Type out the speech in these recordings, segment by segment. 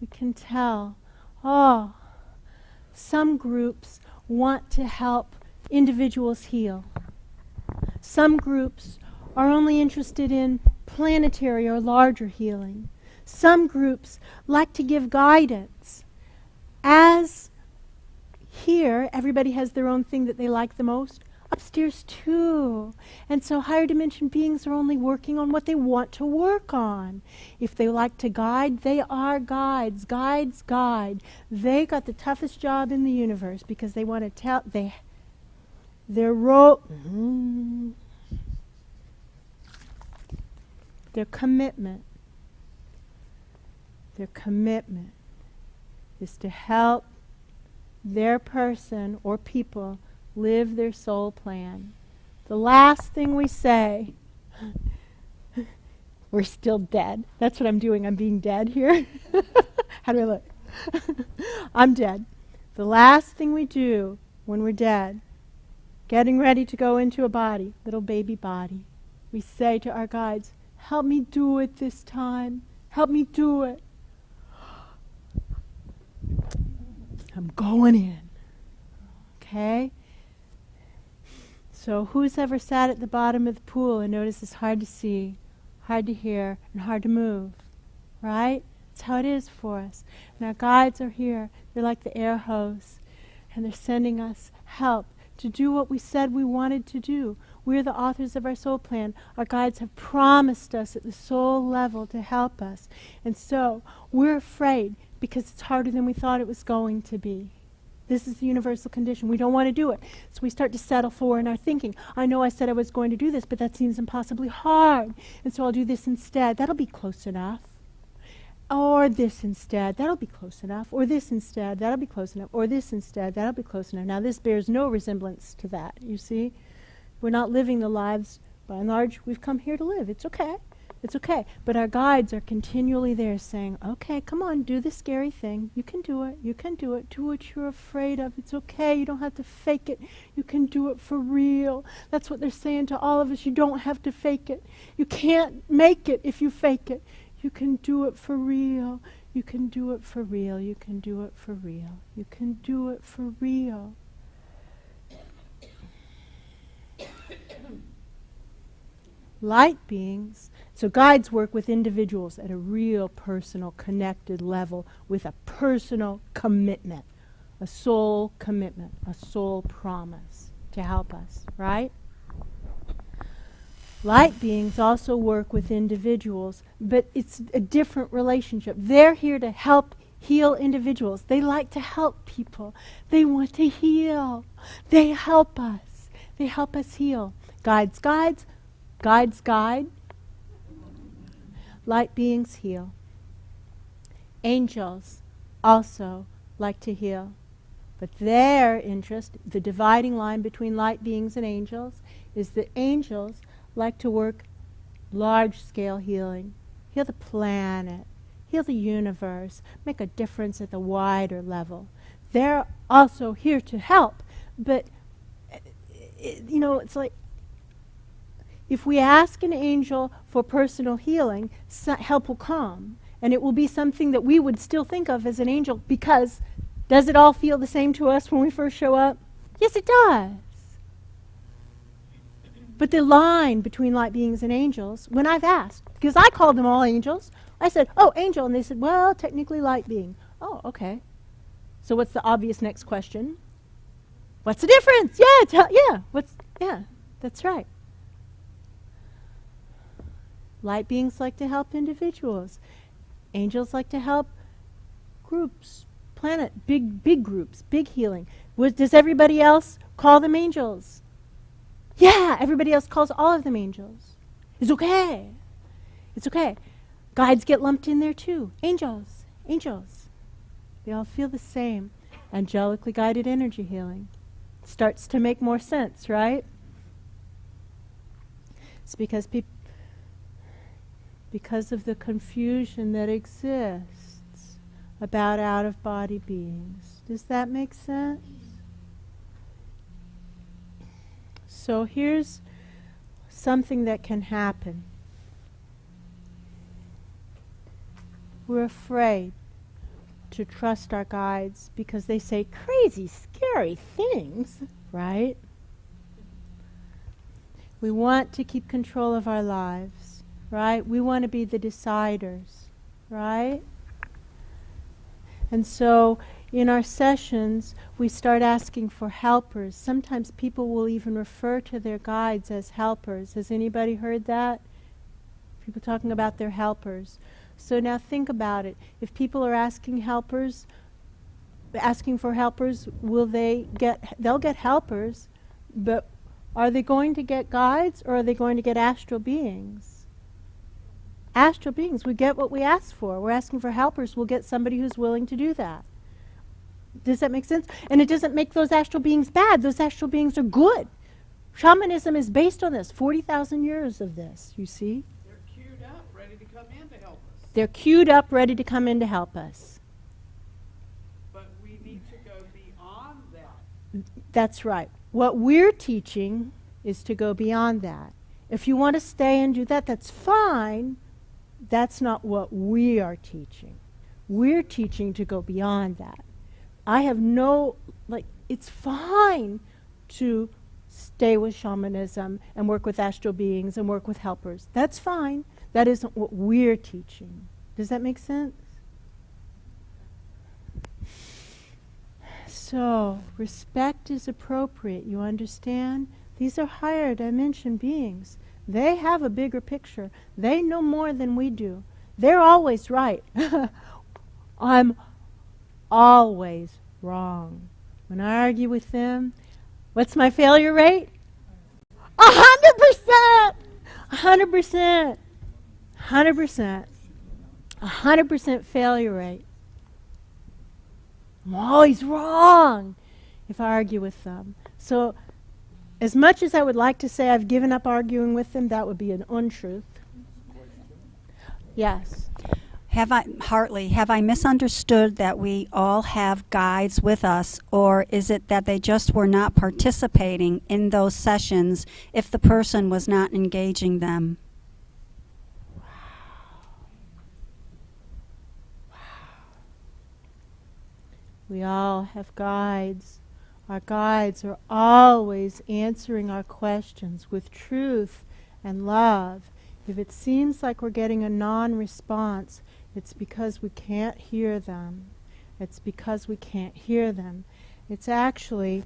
We can tell, oh, some groups want to help individuals heal. Some groups are only interested in planetary or larger healing. Some groups like to give guidance. As here, everybody has their own thing that they like the most. Upstairs too. And so higher dimension beings are only working on what they want to work on. If they like to guide, they are guides. Guides guide. They got the toughest job in the universe because they want to tell their role, their commitment is to help their person or people live their soul plan. The last thing we say, we're still dead. That's what I'm doing. I'm being dead here. How do I look? I'm dead. The last thing we do when we're dead, getting ready to go into a body, little baby body, we say to our guides, help me do it this time. Help me do it. I'm going in. Okay? So who's ever sat at the bottom of the pool and noticed it's hard to see, hard to hear, and hard to move? Right? That's how it is for us. And our guides are here. They're like the air hose. And they're sending us help to do what we said we wanted to do. We're the authors of our soul plan. Our guides have promised us at the soul level to help us. And so we're afraid because it's harder than we thought it was going to be. This is the universal condition. We don't want to do it. So we start to settle for in our thinking. I know I said I was going to do this, but that seems impossibly hard. And so I'll do this instead. That'll be close enough. Or this instead. That'll be close enough. Or this instead. That'll be close enough. Or this instead. That'll be close enough. Now this bears no resemblance to that, you see. We're not living the lives, by and large, we've come here to live. It's okay. It's okay. But our guides are continually there saying, okay, come on, do the scary thing. You can do it. You can do it. Do what you're afraid of. It's okay. You don't have to fake it. You can do it for real. That's what they're saying to all of us. You don't have to fake it. You can't make it if you fake it. You can do it for real. You can do it for real. You can do it for real. You can do it for real. Light beings, so guides work with individuals at a real personal connected level with a personal commitment, a soul commitment, a soul promise to help us, right? Light beings also work with individuals, but it's a different relationship. They're here to help heal individuals. They like to help people. They want to heal. They help us. They help us heal. Guides guide. Guides guide. Light beings heal. Angels also like to heal. But their interest, the dividing line between light beings and angels, is that angels like to work large-scale healing. Heal the planet. Heal the universe. Make a difference at the wider level. They're also here to help. But, it's like, if we ask an angel for personal healing, help will come. And it will be something that we would still think of as an angel, because does it all feel the same to us when we first show up? Yes, it does. But the line between light beings and angels, when I've asked, because I called them all angels, I said, oh, angel. And they said, well, technically light being. Oh, okay. So what's the obvious next question? What's the difference? Yeah, that's right. Light beings like to help individuals. Angels like to help groups, big groups, big healing. Does everybody else call them angels? Yeah, everybody else calls all of them angels. It's okay. It's okay. Guides get lumped in there too. Angels. They all feel the same. Angelically guided energy healing. Starts to make more sense, right? It's because of the confusion that exists about out-of-body beings. Does that make sense? So here's something that can happen. We're afraid. to trust our guides because they say crazy, scary things, right? We want to keep control of our lives, right? We want to be the deciders, right? And so in our sessions, we start asking for helpers. Sometimes people will even refer to their guides as helpers. Has anybody heard that? People talking about their helpers. So now think about it. If people are asking for helpers, they'll get helpers, but are they going to get guides or are they going to get astral beings? Astral beings, we get what we ask for. We're asking for helpers, we'll get somebody who's willing to do that. Does that make sense? And it doesn't make those astral beings bad. Those astral beings are good. Shamanism is based on this. 40,000 years of this, you see? They're queued up, ready to come in to help us. They're queued up, ready to come in to help us. But we need to go beyond that. That's right. What we're teaching is to go beyond that. If you want to stay and do that, that's fine. That's not what we are teaching. We're teaching to go beyond that. I have it's fine to stay with shamanism and work with astral beings and work with helpers. That's fine. That isn't what we're teaching. Does that make sense? So, respect is appropriate, you understand? These are higher dimension beings. They have a bigger picture. They know more than we do. They're always right. I'm always wrong. When I argue with them, what's my failure rate? 100%! 100%! 100%. 100% failure rate. I'm always wrong if I argue with them. So, as much as I would like to say I've given up arguing with them, that would be an untruth. Yes. Hartley, have I misunderstood that we all have guides with us, or is it that they just were not participating in those sessions if the person was not engaging them? We all have guides. Our guides are always answering our questions with truth and love. If it seems like we're getting a non-response, it's because we can't hear them. It's because we can't hear them. It's actually,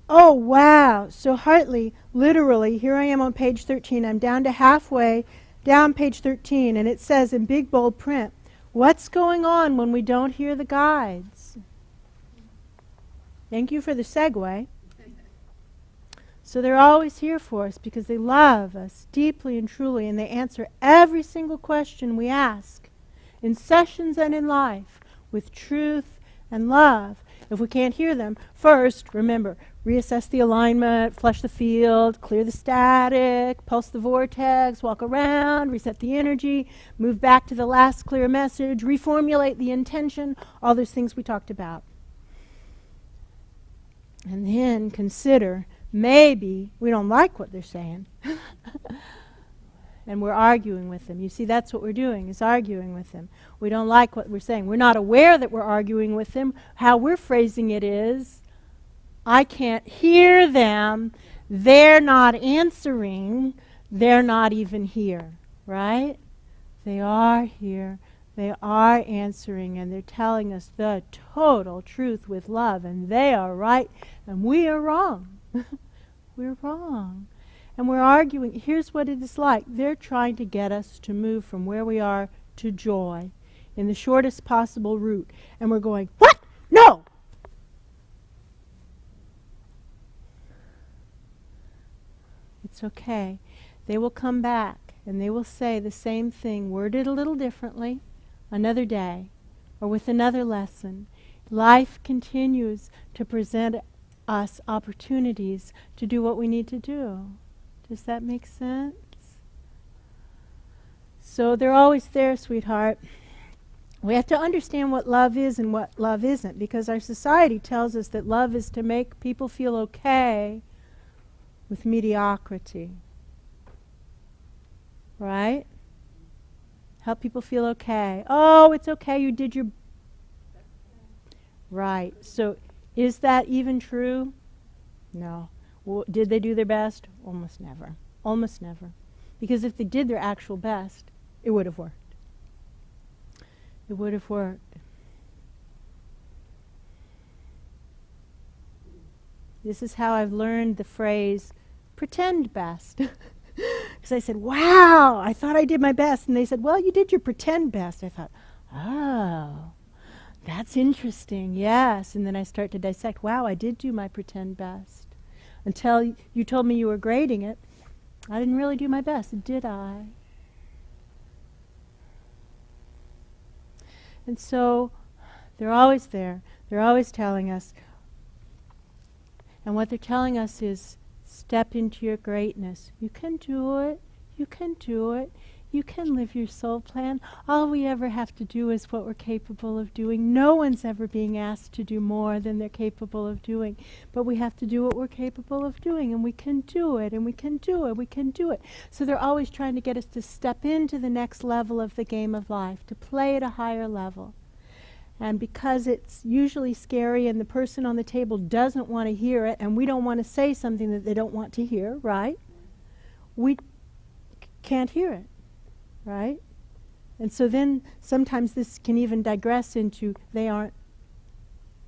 oh wow! So Hartley, literally, here I am on page 13. I'm down to halfway down page 13, and it says in big bold print, what's going on when we don't hear the guides? Thank you for the segue. So they're always here for us because they love us deeply and truly, and they answer every single question we ask in sessions and in life with truth and love. If we can't hear them, first, remember, reassess the alignment, flush the field, clear the static, pulse the vortex, walk around, reset the energy, move back to the last clear message, reformulate the intention, all those things we talked about. And then consider, maybe we don't like what they're saying. And we're arguing with them. You see, that's what we're doing, is arguing with them. We don't like what we're saying. We're not aware that we're arguing with them. How we're phrasing it is, I can't hear them. They're not answering. They're not even here, right? They are here. They are answering, and they're telling us the total truth with love, and they are right, and we are wrong. We're wrong. And we're arguing. Here's what it is like. They're trying to get us to move from where we are to joy in the shortest possible route. And we're going, what? No! It's okay. They will come back, and they will say the same thing, worded a little differently, another day, or with another lesson. Life continues to present us opportunities to do what we need to do. Does that make sense? So they're always there, sweetheart. We have to understand what love is and what love isn't, because our society tells us that love is to make people feel okay with mediocrity. Right? Help people feel okay. Oh, it's okay, you did your Right. So is that even true? No. Did they do their best? Almost never. Almost never. Because if they did their actual best, it would have worked. It would have worked. This is how I've learned the phrase, pretend best. Because I said, wow, I thought I did my best. And they said, well, you did your pretend best. I thought, oh, that's interesting, yes. And then I start to dissect, wow, I did do my pretend best. Until you told me you were grading it, I didn't really do my best, did I? And so they're always there. They're always telling us. And what they're telling us is, step into your greatness. You can do it. You can do it. You can live your soul plan. All we ever have to do is what we're capable of doing. No one's ever being asked to do more than they're capable of doing. But we have to do what we're capable of doing, and we can do it, and we can do it, we can do it. So they're always trying to get us to step into the next level of the game of life, to play at a higher level. And because it's usually scary and the person on the table doesn't want to hear it, and we don't want to say something that they don't want to hear, right? We can't hear it. Right? And so then sometimes this can even digress into they aren't.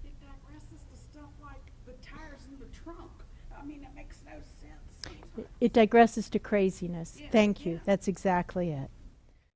It digresses to stuff like the tires in the trunk. I mean, it makes no sense. It digresses to craziness. Yeah, Thank you. yeah. That's exactly it.